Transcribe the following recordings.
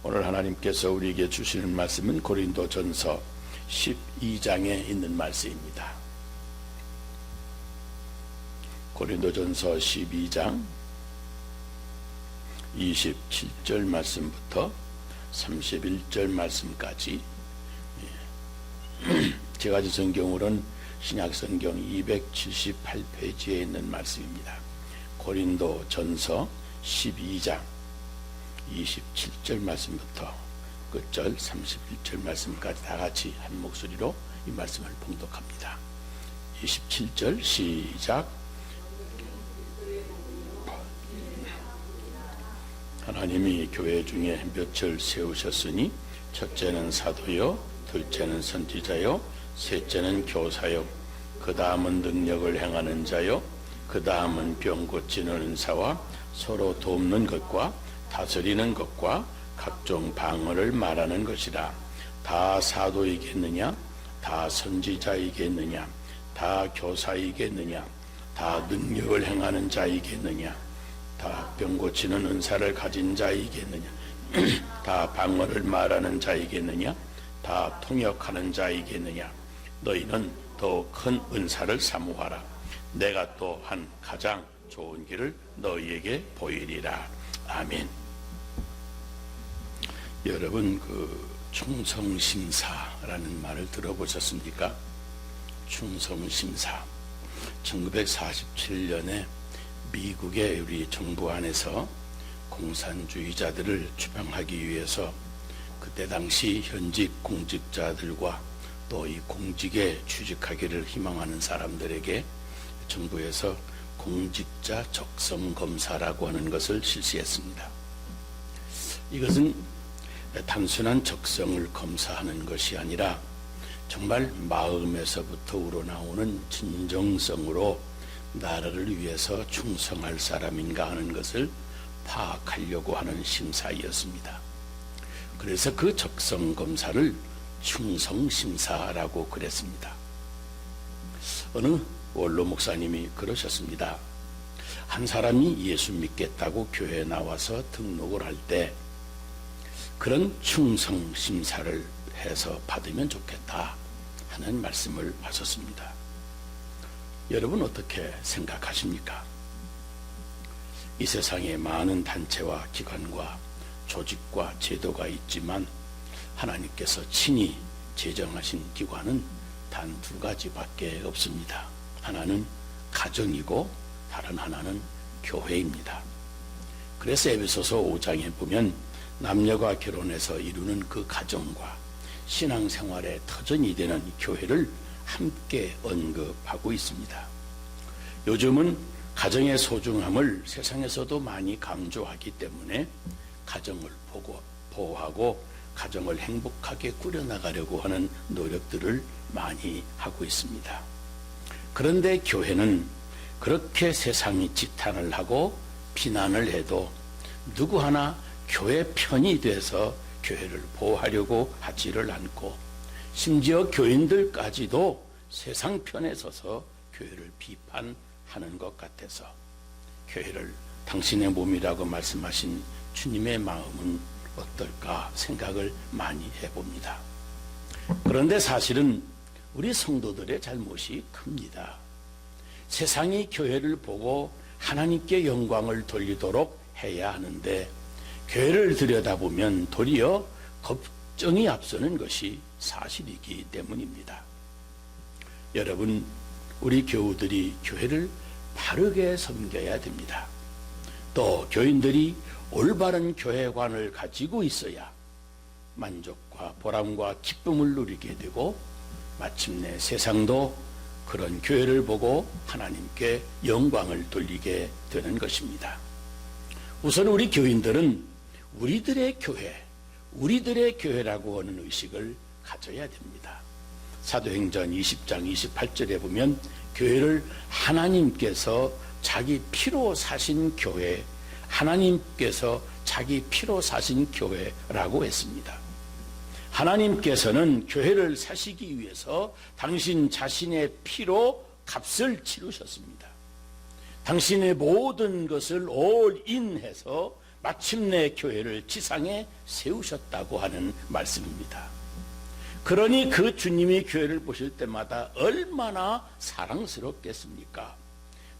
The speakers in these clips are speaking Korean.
오늘 하나님께서 우리에게 주시는 말씀은 고린도전서 12장에 있는 말씀입니다. 고린도전서 12장 27절 말씀부터 31절 말씀까지, 제가 진 성경으로는 신약성경 278페이지에 있는 말씀입니다. 고린도전서 12장 27절 말씀부터 끝절 31절 말씀까지 다 같이 한 목소리로 이 말씀을 봉독합니다. 27절 시작. 하나님이 교회 중에 몇을 세우셨으니 첫째는 사도요, 둘째는 선지자요, 셋째는 교사요, 그 다음은 능력을 행하는 자요, 그 다음은 병 고치는 은사와 서로 돕는 것과 다스리는 것과 각종 방언을 말하는 것이라. 다 사도이겠느냐? 다 선지자이겠느냐? 다 교사이겠느냐? 다 능력을 행하는 자이겠느냐? 다 병 고치는 은사를 가진 자이겠느냐? 다 방언을 말하는 자이겠느냐? 다 통역하는 자이겠느냐? 너희는 더 큰 은사를 사모하라. 내가 또 한 가장 좋은 길을 너희에게 보이리라. 아멘. 여러분, 충성심사라는 말을 들어보셨습니까? 충성심사. 1947년에 미국의 우리 정부 안에서 공산주의자들을 추방하기 위해서 그때 당시 현직 공직자들과 또 이 공직에 취직하기를 희망하는 사람들에게 정부에서 공직자 적성 검사라고 하는 것을 실시했습니다. 이것은 단순한 적성을 검사하는 것이 아니라 정말 마음에서부터 우러나오는 진정성으로 나라를 위해서 충성할 사람인가 하는 것을 파악하려고 하는 심사이었습니다. 그래서 그 적성 검사를 충성심사라고 그랬습니다. 어느 원로 목사님이 그러셨습니다. 한 사람이 예수 믿겠다고 교회에 나와서 등록을 할 때 그런 충성심사를 해서 받으면 좋겠다 하는 말씀을 하셨습니다. 여러분 어떻게 생각하십니까? 이 세상에 많은 단체와 기관과 조직과 제도가 있지만 하나님께서 친히 제정하신 기관은 단 두 가지밖에 없습니다. 하나는 가정이고 다른 하나는 교회입니다. 그래서 에베소서 5장에 보면 남녀가 결혼해서 이루는 그 가정과 신앙생활의 터전이 되는 교회를 함께 언급하고 있습니다. 요즘은 가정의 소중함을 세상에서도 많이 강조하기 때문에 가정을 보호하고 가정을 행복하게 꾸려나가려고 하는 노력들을 많이 하고 있습니다. 그런데 교회는 그렇게 세상이 지탄을 하고 비난을 해도 누구 하나 교회 편이 돼서 교회를 보호하려고 하지를 않고, 심지어 교인들까지도 세상 편에 서서 교회를 비판하는 것 같아서 교회를 당신의 몸이라고 말씀하신 주님의 마음은 어떨까 생각을 많이 해봅니다. 그런데 사실은 우리 성도들의 잘못이 큽니다. 세상이 교회를 보고 하나님께 영광을 돌리도록 해야 하는데 교회를 들여다보면 도리어 걱정이 앞서는 것이 사실이기 때문입니다. 여러분, 우리 교우들이 교회를 바르게 섬겨야 됩니다. 또 교인들이 올바른 교회관을 가지고 있어야 만족과 보람과 기쁨을 누리게 되고 마침내 세상도 그런 교회를 보고 하나님께 영광을 돌리게 되는 것입니다. 우선 우리 교인들은 우리들의 교회라고 하는 의식을 가져야 됩니다. 사도행전 20장 28절에 보면 교회를 하나님께서 자기 피로 사신 교회, 하나님께서 자기 피로 사신 교회라고 했습니다. 하나님께서는 교회를 사시기 위해서 당신 자신의 피로 값을 치르셨습니다. 당신의 모든 것을 올인해서 마침내 교회를 지상에 세우셨다고 하는 말씀입니다. 그러니 그 주님이 교회를 보실 때마다 얼마나 사랑스럽겠습니까?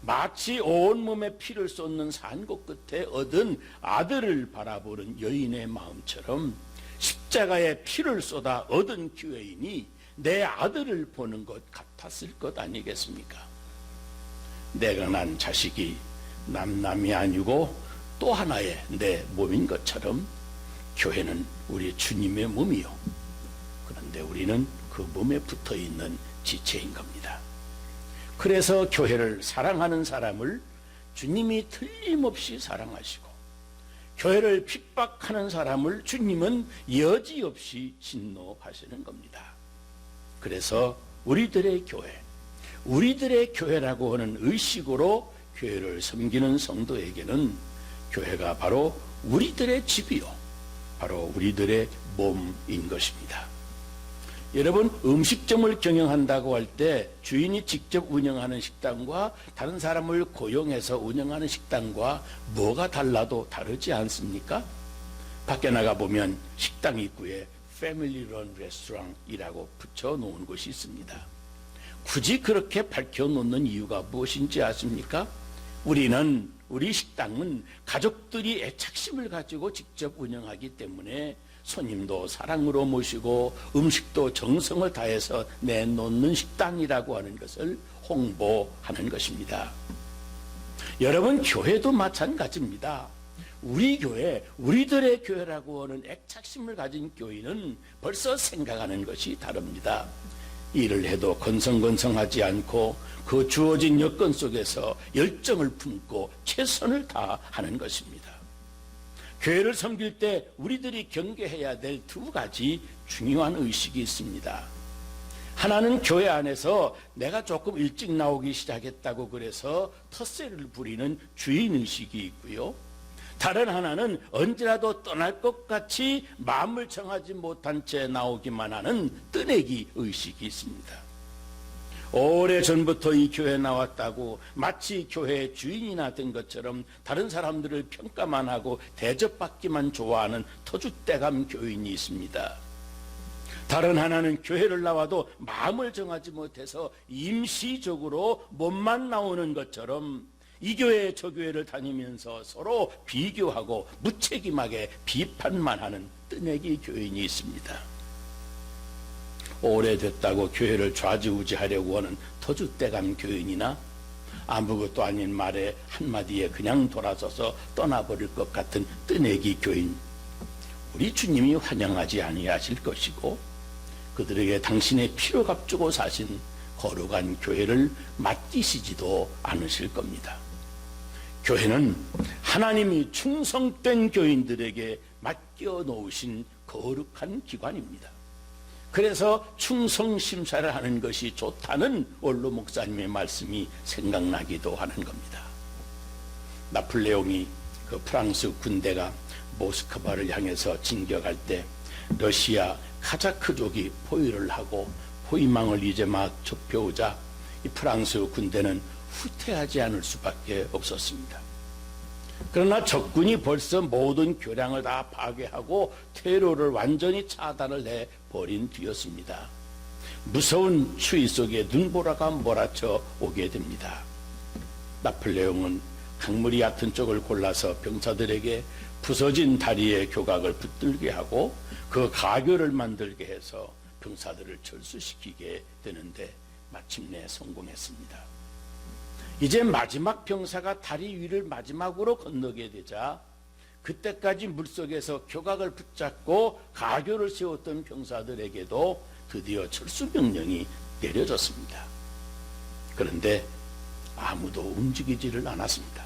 마치 온몸에 피를 쏟는 산고 끝에 얻은 아들을 바라보는 여인의 마음처럼 십자가에 피를 쏟아 얻은 교회인이 내 아들을 보는 것 같았을 것 아니겠습니까? 내가 난 자식이 남남이 아니고 또 하나의 내 몸인 것처럼 교회는 우리 주님의 몸이요. 그런데 우리는 그 몸에 붙어 있는 지체인 겁니다. 그래서 교회를 사랑하는 사람을 주님이 틀림없이 사랑하시고, 교회를 핍박하는 사람을 주님은 여지없이 진노하시는 겁니다. 그래서 우리들의 교회라고 하는 의식으로 교회를 섬기는 성도에게는 교회가 바로 우리들의 집이요, 바로 우리들의 몸인 것입니다. 여러분, 음식점을 경영한다고 할 때 주인이 직접 운영하는 식당과 다른 사람을 고용해서 운영하는 식당과 뭐가 달라도 다르지 않습니까? 밖에 나가보면 식당 입구에 패밀리 런 레스토랑이라고 붙여놓은 곳이 있습니다. 굳이 그렇게 밝혀놓는 이유가 무엇인지 아십니까? 우리 식당은 가족들이 애착심을 가지고 직접 운영하기 때문에 손님도 사랑으로 모시고 음식도 정성을 다해서 내놓는 식당이라고 하는 것을 홍보하는 것입니다. 여러분, 교회도 마찬가지입니다. 우리 교회, 우리들의 교회라고 하는 애착심을 가진 교인은 벌써 생각하는 것이 다릅니다. 일을 해도 건성건성하지 않고 그 주어진 여건 속에서 열정을 품고 최선을 다하는 것입니다. 교회를 섬길 때 우리들이 경계해야 될 두 가지 중요한 의식이 있습니다. 하나는 교회 안에서 내가 조금 일찍 나오기 시작했다고 그래서 텃세를 부리는 주인의식이 있고요. 다른 하나는 언제라도 떠날 것 같이 마음을 정하지 못한 채 나오기만 하는 뜨내기 의식이 있습니다. 오래전부터 이 교회에 나왔다고 마치 교회의 주인이나 된 것처럼 다른 사람들을 평가만 하고 대접받기만 좋아하는 터줏대감 교인이 있습니다. 다른 하나는 교회를 나와도 마음을 정하지 못해서 임시적으로 몸만 나오는 것처럼 이 교회 저 교회를 다니면서 서로 비교하고 무책임하게 비판만 하는 뜨내기 교인이 있습니다. 오래됐다고 교회를 좌지우지하려고 하는 터줏대감 교인이나 아무것도 아닌 말에 한마디에 그냥 돌아서서 떠나버릴 것 같은 뜨내기 교인, 우리 주님이 환영하지 아니하실 것이고 그들에게 당신의 피로 값주고 사신 거룩한 교회를 맡기시지도 않으실 겁니다. 교회는 하나님이 충성된 교인들에게 맡겨놓으신 거룩한 기관입니다. 그래서 충성심사를 하는 것이 좋다는 원로 목사님의 말씀이 생각나기도 하는 겁니다. 나폴레옹이 그 프랑스 군대가 모스크바를 향해서 진격할 때 러시아 카자크족이 포위를 하고 포위망을 이제 막 좁혀오자 이 프랑스 군대는 후퇴하지 않을 수밖에 없었습니다. 그러나 적군이 벌써 모든 교량을 다 파괴하고 퇴로를 완전히 차단을 해버린 뒤였습니다. 무서운 추위 속에 눈보라가 몰아쳐 오게 됩니다. 나폴레옹은 강물이 얕은 쪽을 골라서 병사들에게 부서진 다리의 교각을 붙들게 하고 그 가교를 만들게 해서 병사들을 철수시키게 되는데 마침내 성공했습니다. 이제 마지막 병사가 다리 위를 마지막으로 건너게 되자 그때까지 물속에서 교각을 붙잡고 가교를 세웠던 병사들에게도 드디어 철수 명령이 내려졌습니다. 그런데 아무도 움직이지를 않았습니다.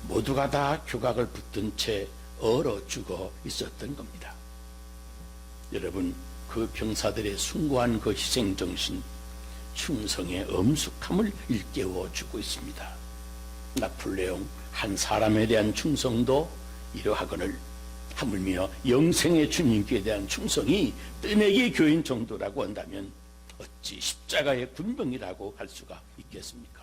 모두가 다 교각을 붙든 채 얼어 죽어 있었던 겁니다. 여러분, 그 병사들의 숭고한 그 희생정신, 충성의 엄숙함을 일깨워 주고 있습니다. 나폴레옹 한 사람에 대한 충성도 이러하거늘 하물며 영생의 주님께 대한 충성이 뜨내기 교인 정도라고 한다면 어찌 십자가의 군병이라고 할 수가 있겠습니까?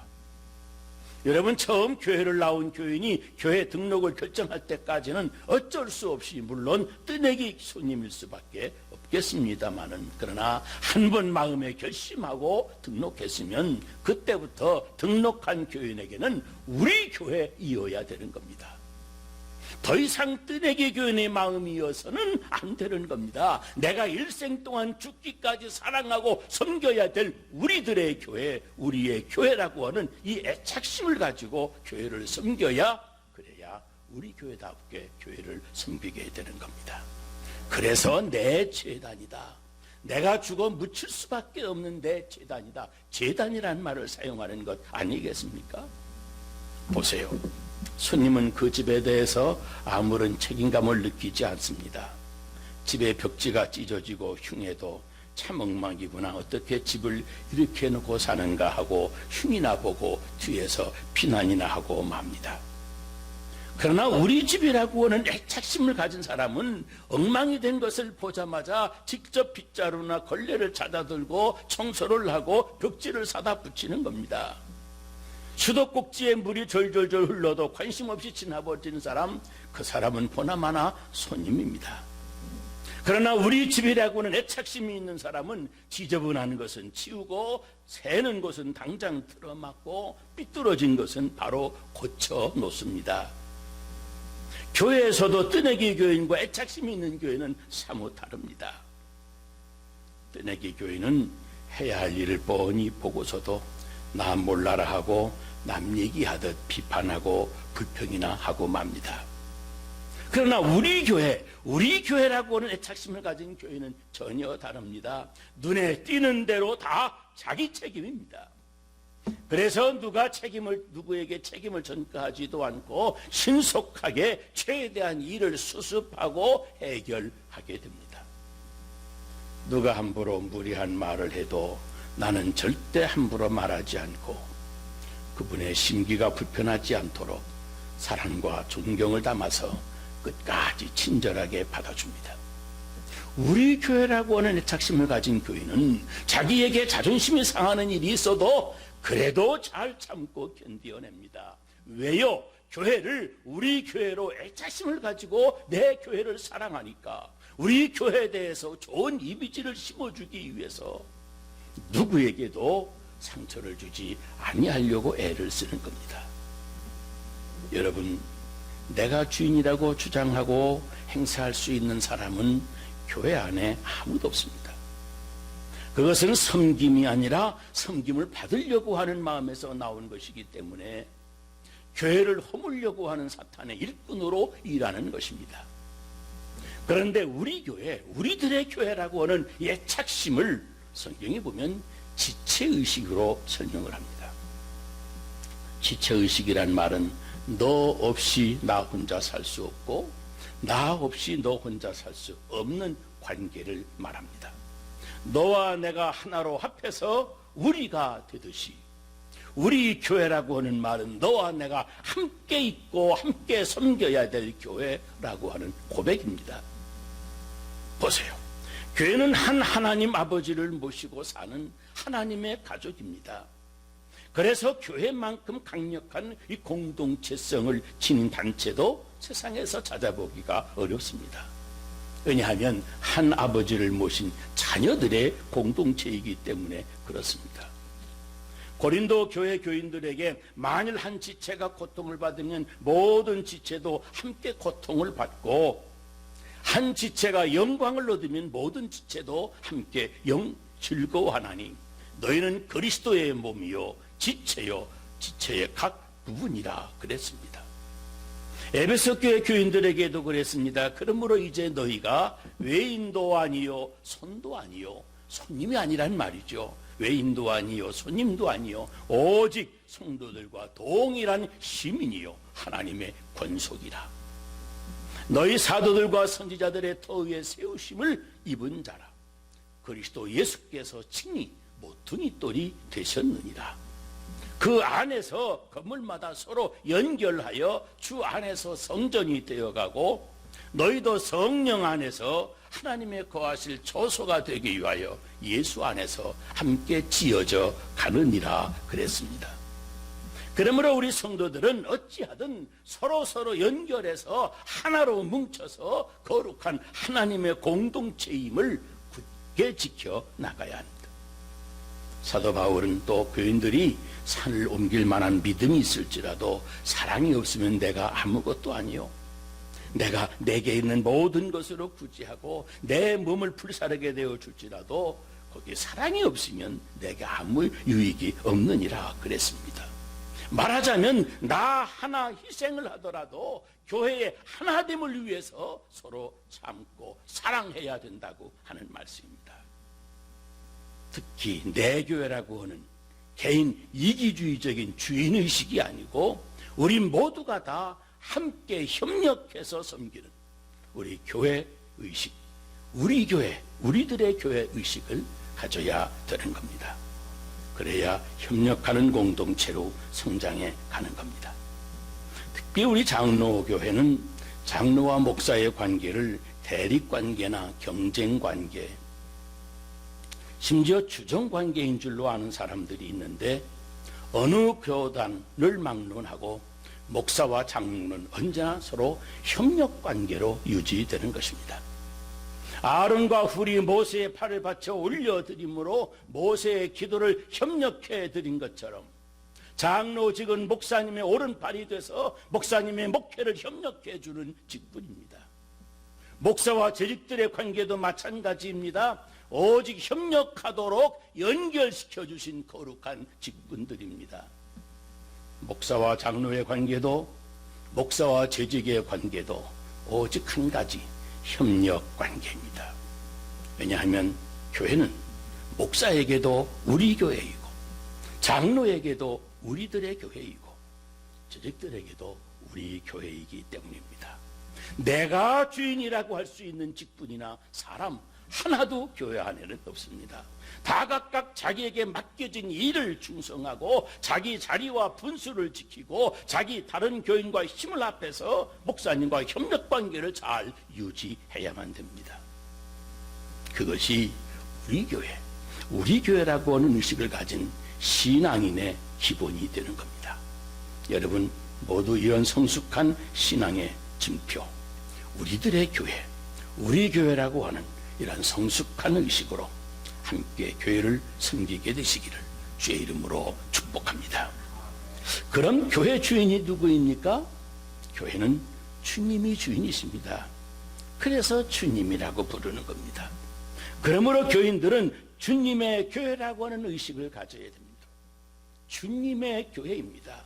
여러분, 처음 교회를 나온 교인이 교회 등록을 결정할 때까지는 어쩔 수 없이 물론 뜨내기 손님일 수밖에 없겠습니다마는, 그러나 한 번 마음에 결심하고 등록했으면 그때부터 등록한 교인에게는 우리 교회이어야 되는 겁니다. 더 이상 뜨내기 교인의 마음이어서는 안 되는 겁니다. 내가 일생 동안 죽기까지 사랑하고 섬겨야 될 우리들의 교회, 우리의 교회라고 하는 이 애착심을 가지고 교회를 섬겨야, 그래야 우리 교회답게 교회를 섬기게 되는 겁니다. 그래서 내 제단이다, 내가 죽어 묻힐 수밖에 없는 내 제단이다, 제단이라는 말을 사용하는 것 아니겠습니까? 보세요. 손님은 그 집에 대해서 아무런 책임감을 느끼지 않습니다. 집의 벽지가 찢어지고 흉해도 참 엉망이구나, 어떻게 집을 이렇게 해놓고 사는가 하고 흉이나 보고 뒤에서 비난이나 하고 맙니다. 그러나 우리 집이라고 하는 애착심을 가진 사람은 엉망이 된 것을 보자마자 직접 빗자루나 걸레를 찾아 들고 청소를 하고 벽지를 사다 붙이는 겁니다. 수도꼭지에 물이 절절절 흘러도 관심 없이 지나버리는 사람, 그 사람은 보나마나 손님입니다. 그러나 우리 집이라고는 애착심이 있는 사람은 지저분한 것은 치우고 새는 것은 당장 틀어막고 삐뚤어진 것은 바로 고쳐 놓습니다. 교회에서도 뜨내기 교인과 애착심이 있는 교회는 사뭇 다릅니다. 뜨내기 교인은 해야 할 일을 뻔히 보고서도 나 몰라라 하고 남 얘기하듯 비판하고 불평이나 하고 맙니다. 그러나 우리 교회라고 하는 애착심을 가진 교회는 전혀 다릅니다. 눈에 띄는 대로 다 자기 책임입니다. 그래서 누구에게 책임을 전가하지도 않고 신속하게 최대한 일을 수습하고 해결하게 됩니다. 누가 함부로 무리한 말을 해도 나는 절대 함부로 말하지 않고 그분의 심기가 불편하지 않도록 사랑과 존경을 담아서 끝까지 친절하게 받아줍니다. 우리 교회라고 하는 애착심을 가진 교인은 자기에게 자존심이 상하는 일이 있어도 그래도 잘 참고 견디어냅니다. 왜요? 교회를 우리 교회로 애착심을 가지고 내 교회를 사랑하니까, 우리 교회에 대해서 좋은 이미지를 심어주기 위해서 누구에게도 상처를 주지 아니하려고 애를 쓰는 겁니다. 여러분, 내가 주인이라고 주장하고 행사할 수 있는 사람은 교회 안에 아무도 없습니다. 그것은 섬김이 아니라 섬김을 받으려고 하는 마음에서 나온 것이기 때문에 교회를 허물려고 하는 사탄의 일꾼으로 일하는 것입니다. 그런데 우리 교회, 우리들의 교회라고 하는 애착심을 성경에 보면 지체의식으로 설명을 합니다. 지체의식이란 말은 너 없이 나 혼자 살 수 없고 나 없이 너 혼자 살 수 없는 관계를 말합니다. 너와 내가 하나로 합해서 우리가 되듯이, 우리 교회라고 하는 말은 너와 내가 함께 있고 함께 섬겨야 될 교회라고 하는 고백입니다. 보세요. 교회는 한 하나님 아버지를 모시고 사는 하나님의 가족입니다. 그래서 교회만큼 강력한 이 공동체성을 지닌 단체도 세상에서 찾아보기가 어렵습니다. 왜냐하면 한 아버지를 모신 자녀들의 공동체이기 때문에 그렇습니다. 고린도 교회 교인들에게 만일 한 지체가 고통을 받으면 모든 지체도 함께 고통을 받고, 한 지체가 영광을 얻으면 모든 지체도 함께 즐거워하나니 너희는 그리스도의 몸이요 지체요 지체의 각 부분이라 그랬습니다. 에베소 교회 교인들에게도 그랬습니다. 그러므로 이제 너희가 외인도 아니요 손도 아니요, 손님이 아니란 말이죠. 외인도 아니요 손님도 아니요 오직 성도들과 동일한 시민이요 하나님의 권속이라. 너희 사도들과 선지자들의 터 위에 세우심을 입은 자라. 그리스도 예수께서 친히 모퉁이 돌이 되셨느니라. 그 안에서 건물마다 서로 연결하여 주 안에서 성전이 되어가고 너희도 성령 안에서 하나님의 거하실 처소가 되기 위하여 예수 안에서 함께 지어져 가느니라 그랬습니다. 그러므로 우리 성도들은 어찌하든 서로 연결해서 하나로 뭉쳐서 거룩한 하나님의 공동체임을 굳게 지켜 나가야 합니다. 사도 바울은 또 교인들이 산을 옮길 만한 믿음이 있을지라도 사랑이 없으면 내가 아무것도 아니요, 내가 내게 있는 모든 것으로 구제하고 내 몸을 불사르게 되어 줄지라도 거기에 사랑이 없으면 내게 아무 유익이 없느니라 그랬습니다. 말하자면 나 하나 희생을 하더라도 교회의 하나됨을 위해서 서로 참고 사랑해야 된다고 하는 말씀입니다. 특히 내 교회라고 하는 개인 이기주의적인 주인의식이 아니고 우리 모두가 다 함께 협력해서 섬기는 우리 교회 의식, 우리 교회, 우리들의 교회 의식을 가져야 되는 겁니다. 그래야 협력하는 공동체로 성장해 가는 겁니다. 특히 우리 장로교회는 장로와 목사의 관계를 대립관계나 경쟁관계, 심지어 주정관계인 줄로 아는 사람들이 있는데 어느 교단을 막론하고 목사와 장로는 언제나 서로 협력관계로 유지되는 것입니다. 아론과 훌이 모세의 팔을 받쳐 올려드림으로 모세의 기도를 협력해 드린 것처럼 장로직은 목사님의 오른팔이 돼서 목사님의 목회를 협력해 주는 직분입니다. 목사와 재직들의 관계도 마찬가지입니다. 오직 협력하도록 연결시켜 주신 거룩한 직분들입니다. 목사와 장로의 관계도, 목사와 재직의 관계도 오직 한 가지, 협력 관계입니다. 왜냐하면 교회는 목사에게도 우리 교회이고 장로에게도 우리들의 교회이고 재직들에게도 우리 교회이기 때문입니다. 내가 주인이라고 할 수 있는 직분이나 사람 하나도 교회 안에는 없습니다. 다 각각 자기에게 맡겨진 일을 충성하고 자기 자리와 분수를 지키고 자기 다른 교인과 힘을 합해서 목사님과 협력관계를 잘 유지해야만 됩니다. 그것이 우리 교회라고 하는 의식을 가진 신앙인의 기본이 되는 겁니다. 여러분 모두 이런 성숙한 신앙의 증표, 우리들의 교회, 우리 교회라고 하는 이런 성숙한 의식으로 함께 교회를 섬기게 되시기를 주의 이름으로 축복합니다. 그럼 교회 주인이 누구입니까? 교회는 주님이 주인이십니다. 그래서 주님이라고 부르는 겁니다. 그러므로 교인들은 주님의 교회라고 하는 의식을 가져야 됩니다. 주님의 교회입니다.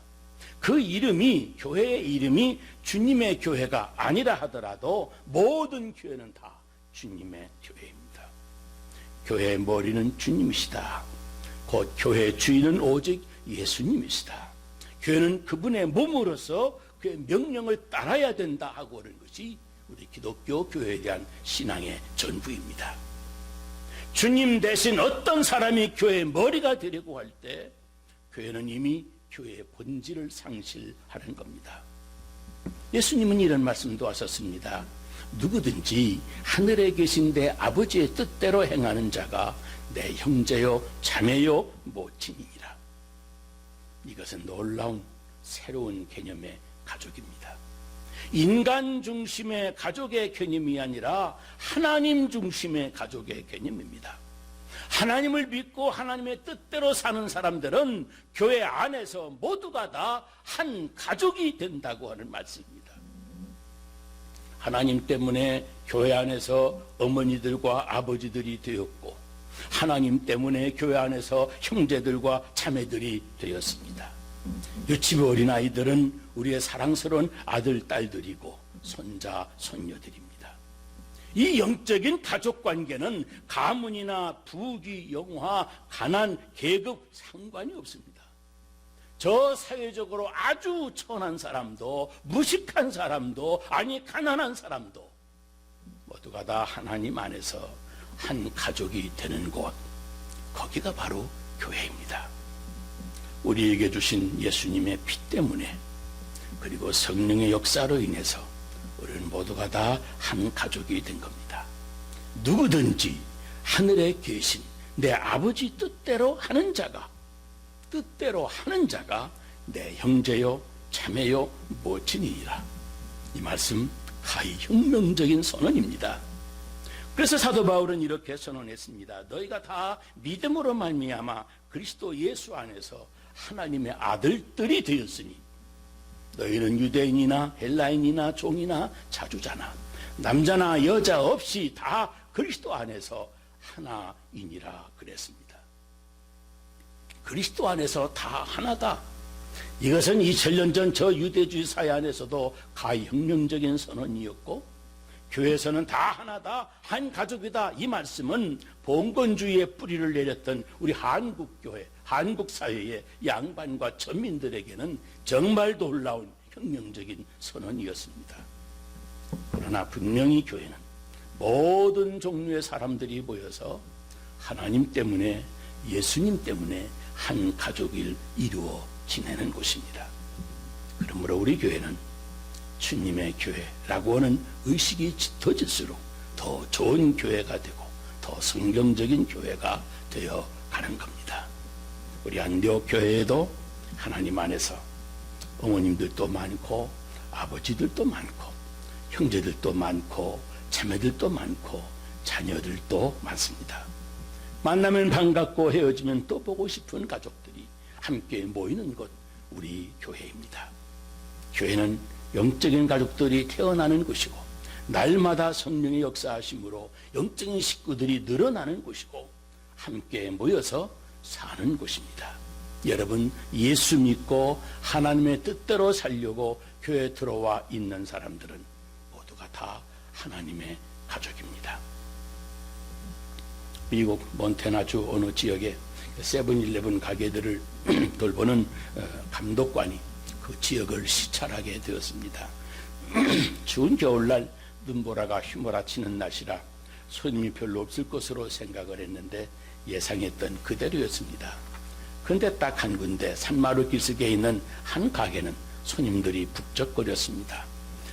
그 이름이, 교회의 이름이 주님의 교회가 아니라 하더라도 모든 교회는 다 주님의 교회입니다. 교회의 머리는 주님이시다. 곧 교회의 주인은 오직 예수님이시다. 교회는 그분의 몸으로서 그의 명령을 따라야 된다 하고 하는 것이 우리 기독교 교회에 대한 신앙의 전부입니다. 주님 대신 어떤 사람이 교회의 머리가 되려고 할 때 교회는 이미 교회의 본질을 상실하는 겁니다. 예수님은 이런 말씀도 하셨습니다. 누구든지 하늘에 계신 내 아버지의 뜻대로 행하는 자가 내 형제요 자매요 모친이니라. 이것은 놀라운 새로운 개념의 가족입니다. 인간 중심의 가족의 개념이 아니라 하나님 중심의 가족의 개념입니다. 하나님을 믿고 하나님의 뜻대로 사는 사람들은 교회 안에서 모두가 다 한 가족이 된다고 하는 말씀입니다. 하나님 때문에 교회 안에서 어머니들과 아버지들이 되었고 하나님 때문에 교회 안에서 형제들과 자매들이 되었습니다. 유치부 어린아이들은 우리의 사랑스러운 아들, 딸들이고 손자, 손녀들입니다. 이 영적인 가족관계는 가문이나 부귀, 영화, 가난, 계급 상관이 없습니다. 저 사회적으로 아주 천한 사람도 무식한 사람도 아니 가난한 사람도 모두가 다 하나님 안에서 한 가족이 되는 곳, 거기가 바로 교회입니다. 우리에게 주신 예수님의 피 때문에 그리고 성령의 역사로 인해서 우리는 모두가 다 한 가족이 된 겁니다. 누구든지 하늘에 계신 내 아버지 뜻대로 하는 자가 내 형제요 자매요 모친이니라. 이 말씀 하이 혁명적인 선언입니다. 그래서 사도 바울은 이렇게 선언했습니다. 너희가 다 믿음으로 말미암아 그리스도 예수 안에서 하나님의 아들들이 되었으니 너희는 유대인이나 헬라인이나 종이나 자주자나 남자나 여자 없이 다 그리스도 안에서 하나이니라 그랬습니다. 그리스도 안에서 다 하나다. 이것은 2000년 전 저 유대주의 사회 안에서도 가히 혁명적인 선언이었고, 교회에서는 다 하나다, 한 가족이다. 이 말씀은 봉건주의의 뿌리를 내렸던 우리 한국교회, 한국사회의 양반과 전민들에게는 정말 놀라운 혁명적인 선언이었습니다. 그러나 분명히 교회는 모든 종류의 사람들이 모여서 하나님 때문에, 예수님 때문에 한 가족을 이루어 지내는 곳입니다. 그러므로 우리 교회는 주님의 교회라고 하는 의식이 짙어질수록 더 좋은 교회가 되고 더 성경적인 교회가 되어 가는 겁니다. 우리 안디옥 교회에도 하나님 안에서 어머님들도 많고 아버지들도 많고 형제들도 많고 자매들도 많고 자녀들도 많습니다. 만나면 반갑고 헤어지면 또 보고 싶은 가족들이 함께 모이는 곳, 우리 교회입니다. 교회는 영적인 가족들이 태어나는 곳이고 날마다 성령의 역사하심으로 영적인 식구들이 늘어나는 곳이고 함께 모여서 사는 곳입니다. 여러분, 예수 믿고 하나님의 뜻대로 살려고 교회에 들어와 있는 사람들은 모두가 다 하나님의 가족입니다. 미국 몬태나주 어느 지역에 세븐일레븐 가게들을 돌보는 감독관이 그 지역을 시찰하게 되었습니다. 추운 겨울날 눈보라가 휘몰아치는 날이라 손님이 별로 없을 것으로 생각을 했는데 예상했던 그대로였습니다. 그런데 딱 한 군데 산마루 기슭에 있는 한 가게는 손님들이 북적거렸습니다.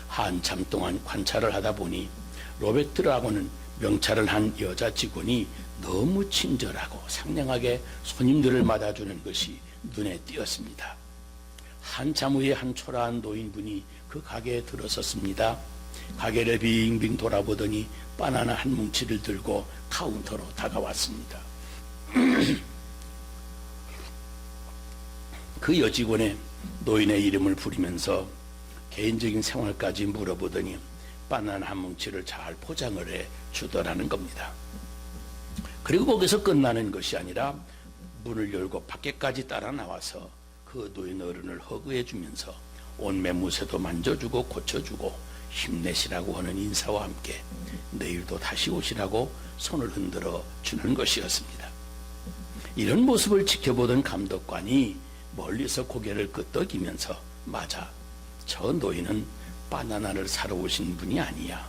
한참 동안 관찰을 하다 보니 로베트라고는 명찰을 한 여자 직원이 너무 친절하고 상냥하게 손님들을 맞아주는 것이 눈에 띄었습니다. 한참 후에 한 초라한 노인분이 그 가게에 들어섰습니다. 가게를 빙빙 돌아보더니 바나나 한 뭉치를 들고 카운터로 다가왔습니다. 그 여직원의 노인의 이름을 부리면서 개인적인 생활까지 물어보더니 바나나 한 뭉치를 잘 포장을 해 주더라는 겁니다. 그리고 거기서 끝나는 것이 아니라 문을 열고 밖에까지 따라 나와서 그 노인 어른을 허그해 주면서 온 매무새도 만져주고 고쳐주고 힘내시라고 하는 인사와 함께 내일도 다시 오시라고 손을 흔들어 주는 것이었습니다. 이런 모습을 지켜보던 감독관이 멀리서 고개를 끄덕이면서 맞아, 저 노인은 바나나를 사러 오신 분이 아니야.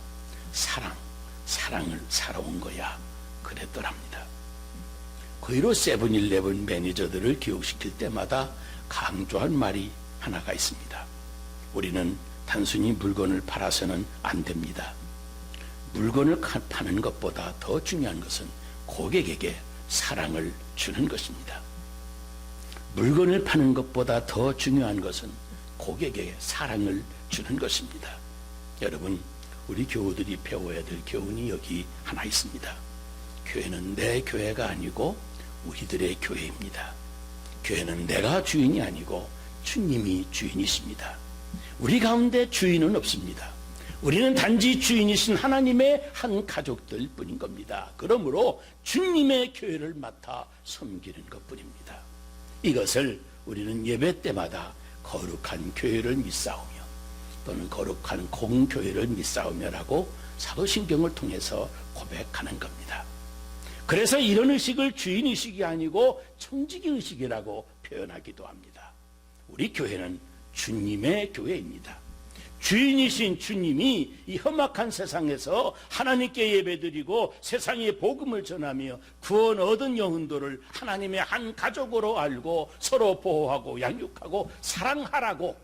사랑을 사러 온 거야. 그랬더랍니다. 그 이후로 세븐일레븐 매니저들을 교육시킬 때마다 강조할 말이 하나가 있습니다. 우리는 단순히 물건을 팔아서는 안 됩니다. 물건을 파는 것보다 더 중요한 것은 고객에게 사랑을 주는 것입니다. 물건을 파는 것보다 더 중요한 것은 고객에게 사랑을 주는 것입니다. 여러분, 우리 교우들이 배워야 될 교훈이 여기 하나 있습니다. 교회는 내 교회가 아니고 우리들의 교회입니다. 교회는 내가 주인이 아니고 주님이 주인이십니다. 우리 가운데 주인은 없습니다. 우리는 단지 주인이신 하나님의 한 가족들 뿐인 겁니다. 그러므로 주님의 교회를 맡아 섬기는 것뿐입니다. 이것을 우리는 예배 때마다 거룩한 교회를 믿사오며 또는 거룩한 공교회를 믿사오며라고 사도신경을 통해서 고백하는 겁니다. 그래서 이런 의식을 주인의식이 아니고 청지기의식이라고 표현하기도 합니다. 우리 교회는 주님의 교회입니다. 주인이신 주님이 이 험악한 세상에서 하나님께 예배드리고 세상에 복음을 전하며 구원 얻은 영혼들을 하나님의 한 가족으로 알고 서로 보호하고 양육하고 사랑하라고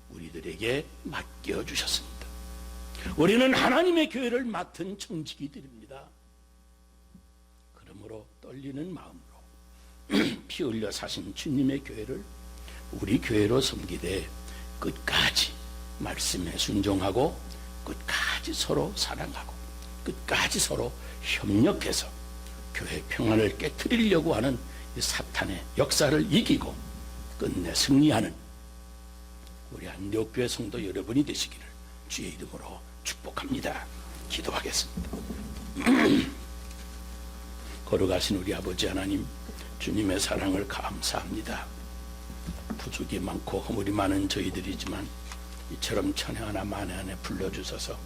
우리들에게 맡겨주셨습니다. 우리는 하나님의 교회를 맡은 청지기들입니다. 그러므로 떨리는 마음으로 피 흘려 사신 주님의 교회를 우리 교회로 섬기되 끝까지 말씀에 순종하고 끝까지 서로 사랑하고 끝까지 서로 협력해서 교회 평안을 깨트리려고 하는 이 사탄의 역사를 이기고 끝내 승리하는 우리 안디옥교회 성도 여러분이 되시기를 주의 이름으로 축복합니다. 기도하겠습니다. 걸어가신 우리 아버지 하나님, 주님의 사랑을 감사합니다. 부족이 많고 허물이 많은 저희들이지만 이처럼 천혜 하나 만혜 하나 불러주셔서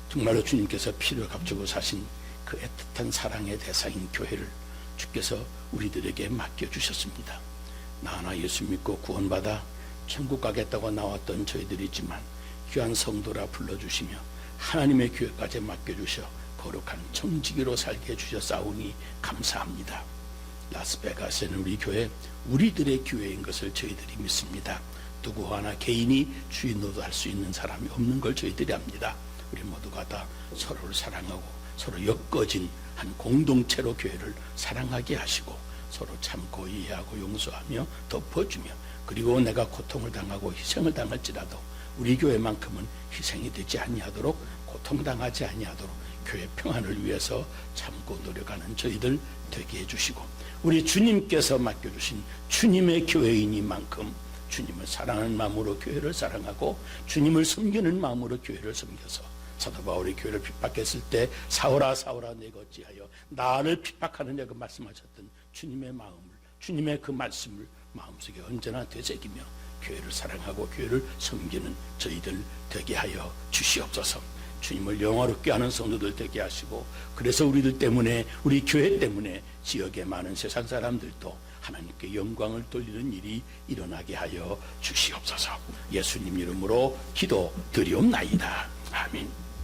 정말로 주님께서 피를 값주고 사신 그 애틋한 사랑의 대상인 교회를 주께서 우리들에게 맡겨주셨습니다. 나 하나 예수 믿고 구원받아 천국 가겠다고 나왔던 저희들이지만 귀한 성도라 불러주시며 하나님의 교회까지 맡겨주셔 거룩한 청지기로 살게 해주셨사오니 감사합니다. 라스베가스는 우리 교회, 우리들의 교회인 것을 저희들이 믿습니다. 누구 하나 개인이 주인 노릇할 수 있는 사람이 없는 걸 저희들이 압니다. 우리 모두가 다 서로를 사랑하고 서로 엮어진 한 공동체로 교회를 사랑하게 하시고 서로 참고 이해하고 용서하며 덮어주며, 그리고 내가 고통을 당하고 희생을 당할지라도 우리 교회만큼은 희생이 되지 아니하도록, 고통당하지 아니하도록 교회 평안을 위해서 참고 노력하는 저희들 되게 해주시고, 우리 주님께서 맡겨주신 주님의 교회이니만큼 주님을 사랑하는 마음으로 교회를 사랑하고 주님을 섬기는 마음으로 교회를 섬겨서 사도 바울이 교회를 핍박했을 때 사울아 사울아 내가 어찌하여 나를 핍박하느냐고 말씀하셨던 주님의 마음을, 주님의 그 말씀을 마음속에 언제나 되새기며 교회를 사랑하고 교회를 섬기는 저희들 되게 하여 주시옵소서. 주님을 영화롭게 하는 성도들 되게 하시고, 그래서 우리들 때문에, 우리 교회 때문에 지역의 많은 세상 사람들도 하나님께 영광을 돌리는 일이 일어나게 하여 주시옵소서. 예수님 이름으로 기도 드리옵나이다. 아멘.